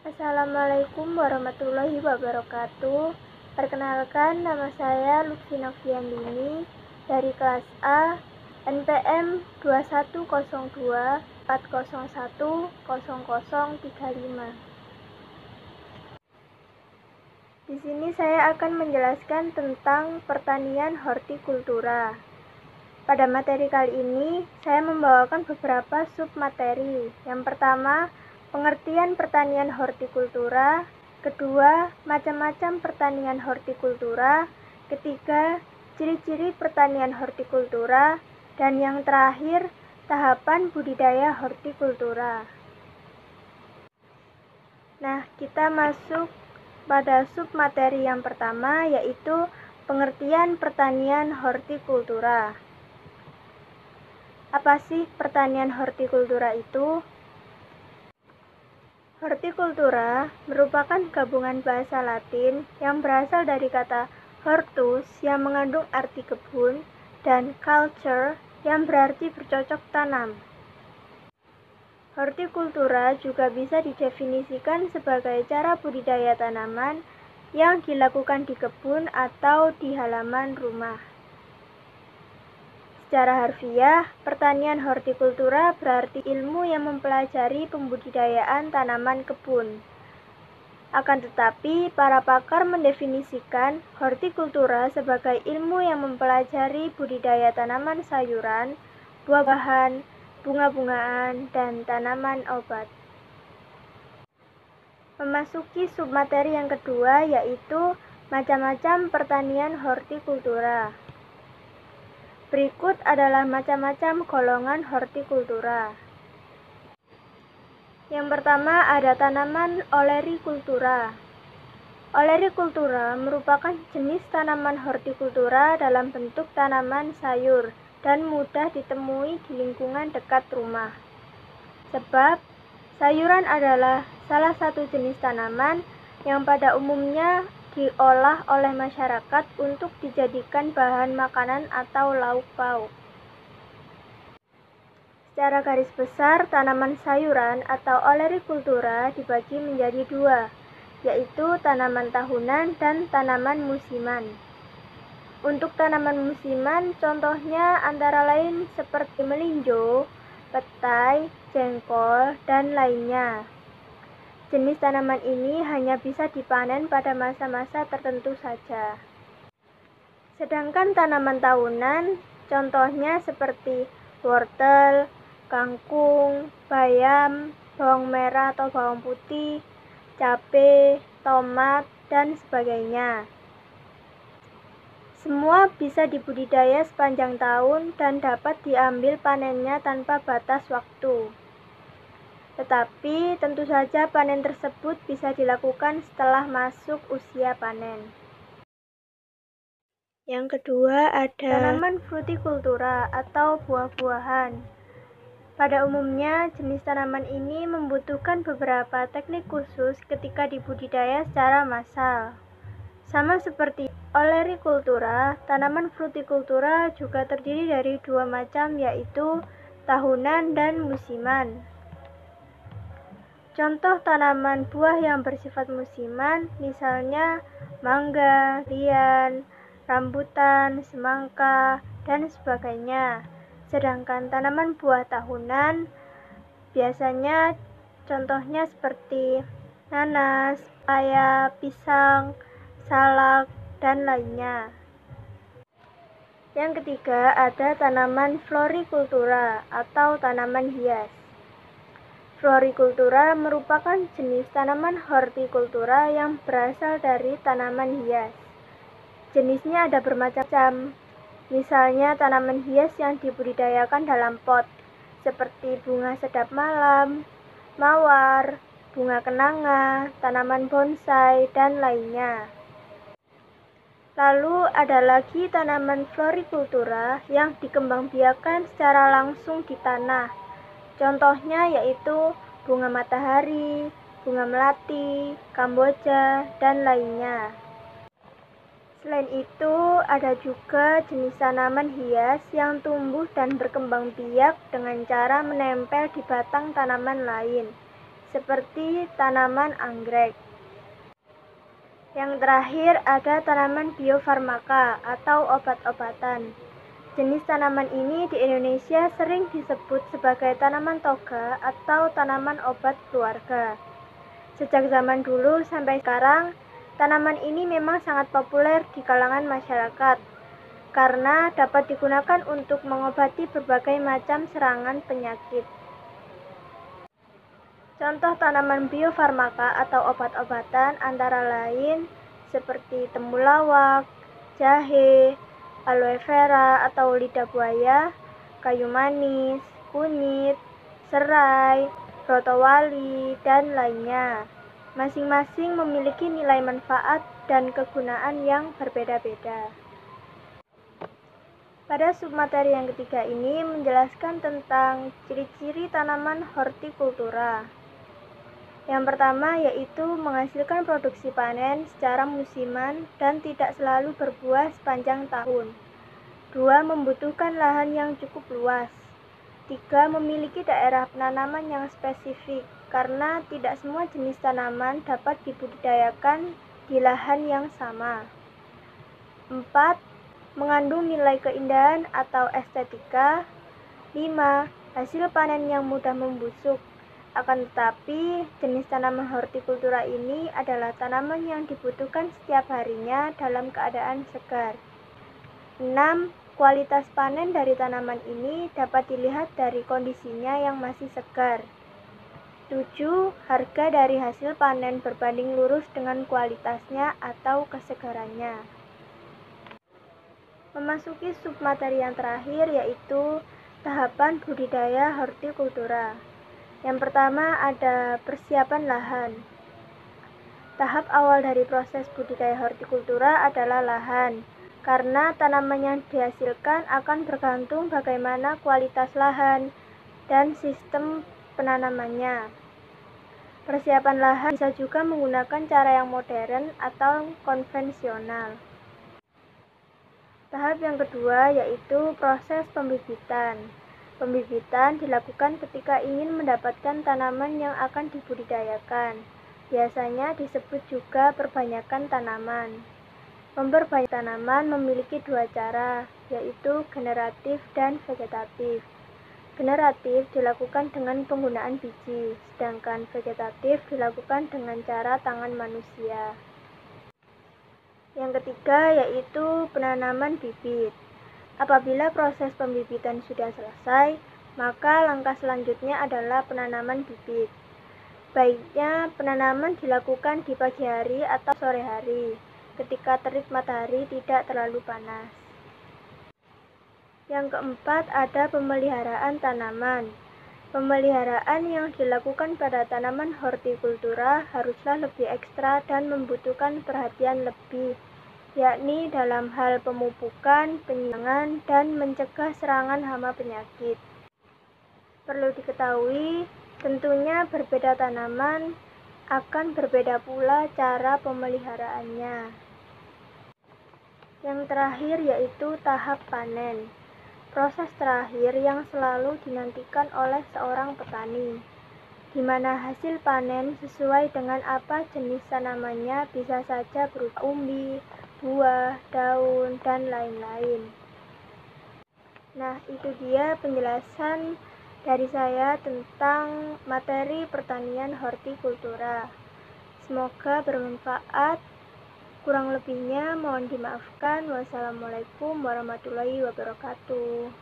Assalamualaikum warahmatullahi wabarakatuh. Perkenalkan, nama saya Lutfi Noviandini dari kelas A NPM 2102401035. Di sini saya akan menjelaskan tentang pertanian hortikultura. Pada materi kali ini, saya membawakan beberapa submateri. Yang pertama, pengertian pertanian hortikultura. Kedua, macam-macam pertanian hortikultura. Ketiga, ciri-ciri pertanian hortikultura. Dan yang terakhir, tahapan budidaya hortikultura. Nah, kita masuk pada submateri yang pertama, yaitu pengertian pertanian hortikultura. Apa sih pertanian hortikultura itu? Hortikultura merupakan gabungan bahasa Latin yang berasal dari kata hortus yang mengandung arti kebun dan culture yang berarti bercocok tanam. Hortikultura juga bisa didefinisikan sebagai cara budidaya tanaman yang dilakukan di kebun atau di halaman rumah. Secara harfiah, pertanian hortikultura berarti ilmu yang mempelajari pembudidayaan tanaman kebun. Akan tetapi, para pakar mendefinisikan hortikultura sebagai ilmu yang mempelajari budidaya tanaman sayuran, buah-buahan, bunga-bungaan, dan tanaman obat. Memasuki submateri yang kedua, yaitu macam-macam pertanian hortikultura. Berikut adalah macam-macam golongan hortikultura. Yang pertama ada tanaman olerikultura. Olerikultura merupakan jenis tanaman hortikultura dalam bentuk tanaman sayur dan mudah ditemui di lingkungan dekat rumah. Sebab sayuran adalah salah satu jenis tanaman yang pada umumnya diolah oleh masyarakat untuk dijadikan bahan makanan atau lauk pauk. Secara garis besar, tanaman sayuran atau olerikultura dibagi menjadi dua, yaitu tanaman tahunan dan tanaman musiman. Untuk tanaman musiman, contohnya antara lain seperti melinjo, petai, jengkol, dan lainnya. Jenis tanaman ini hanya bisa dipanen pada masa-masa tertentu saja. Sedangkan tanaman tahunan, contohnya seperti wortel, kangkung, bayam, bawang merah atau bawang putih, cabai, tomat, dan sebagainya. Semua bisa dibudidaya sepanjang tahun dan dapat diambil panennya tanpa batas waktu. Tetapi tentu saja panen tersebut bisa dilakukan setelah masuk usia panen. Yang kedua ada tanaman frutikultura atau buah-buahan. Pada umumnya, jenis tanaman ini membutuhkan beberapa teknik khusus ketika dibudidaya secara massal. Sama seperti olerikultura, tanaman frutikultura juga terdiri dari dua macam, yaitu tahunan dan musiman. Contoh tanaman buah yang bersifat musiman, misalnya mangga, lian, rambutan, semangka, dan sebagainya. Sedangkan tanaman buah tahunan biasanya contohnya seperti nanas, paya, pisang, salak, dan lainnya. Yang ketiga ada tanaman florikultura atau tanaman hias. Florikultura merupakan jenis tanaman hortikultura yang berasal dari tanaman hias. Jenisnya ada bermacam-macam. Misalnya tanaman hias yang dibudidayakan dalam pot, seperti bunga sedap malam, mawar, bunga kenanga, tanaman bonsai, dan lainnya. Lalu ada lagi tanaman florikultura yang dikembangbiakan secara langsung di tanah. Contohnya yaitu bunga matahari, bunga melati, kamboja, dan lainnya. Selain itu, ada juga jenis tanaman hias yang tumbuh dan berkembang biak dengan cara menempel di batang tanaman lain, seperti tanaman anggrek. Yang terakhir ada tanaman biofarmaka atau obat-obatan. Jenis tanaman ini di Indonesia sering disebut sebagai tanaman toga atau tanaman obat keluarga. Sejak zaman dulu sampai sekarang, tanaman ini memang sangat populer di kalangan masyarakat karena dapat digunakan untuk mengobati berbagai macam serangan penyakit. Contoh tanaman biofarmaka atau obat-obatan antara lain seperti temulawak, jahe, aloe vera atau lidah buaya, kayu manis, kunyit, serai, rotowali, dan lainnya. Masing-masing memiliki nilai manfaat dan kegunaan yang berbeda-beda. Pada submateri yang ketiga ini menjelaskan tentang ciri-ciri tanaman hortikultura. Yang pertama yaitu menghasilkan produksi panen secara musiman dan tidak selalu berbuah sepanjang tahun. 2. Membutuhkan lahan yang cukup luas. 3. Memiliki daerah penanaman yang spesifik karena tidak semua jenis tanaman dapat dibudidayakan di lahan yang sama. 4. Mengandung nilai keindahan atau estetika. 5. Hasil panen yang mudah membusuk. Akan tetapi, jenis tanaman hortikultura ini adalah tanaman yang dibutuhkan setiap harinya dalam keadaan segar. 6. Kualitas panen dari tanaman ini dapat dilihat dari kondisinya yang masih segar. 7. Harga dari hasil panen berbanding lurus dengan kualitasnya atau kesegarannya. Memasuki submateri yang terakhir yaitu tahapan budidaya hortikultura. Yang pertama ada persiapan lahan. Tahap awal dari proses budidaya hortikultura adalah lahan, karena tanaman yang dihasilkan akan bergantung bagaimana kualitas lahan dan sistem penanamannya. Persiapan lahan bisa juga menggunakan cara yang modern atau konvensional. Tahap yang kedua yaitu proses pembibitan. Pembibitan dilakukan ketika ingin mendapatkan tanaman yang akan dibudidayakan. Biasanya disebut juga perbanyakan tanaman. Memperbanyak tanaman memiliki dua cara, yaitu generatif dan vegetatif. Generatif dilakukan dengan penggunaan biji, sedangkan vegetatif dilakukan dengan cara tangan manusia. Yang ketiga yaitu penanaman bibit. Apabila proses pembibitan sudah selesai, maka langkah selanjutnya adalah penanaman bibit. Baiknya penanaman dilakukan di pagi hari atau sore hari, ketika terik matahari tidak terlalu panas. Yang keempat ada pemeliharaan tanaman. Pemeliharaan yang dilakukan pada tanaman hortikultura haruslah lebih ekstra dan membutuhkan perhatian lebih, yakni dalam hal pemupukan, penyiangan, dan mencegah serangan hama penyakit. Perlu diketahui, tentunya berbeda tanaman akan berbeda pula cara pemeliharaannya. Yang terakhir yaitu tahap panen. Proses terakhir yang selalu dinantikan oleh seorang petani, di mana hasil panen sesuai dengan apa jenis tanamannya bisa saja berupa umbi, buah, daun, dan lain-lain. Nah, itu dia penjelasan dari saya tentang materi pertanian hortikultura. Semoga bermanfaat. Kurang lebihnya mohon dimaafkan. Wassalamualaikum warahmatullahi wabarakatuh.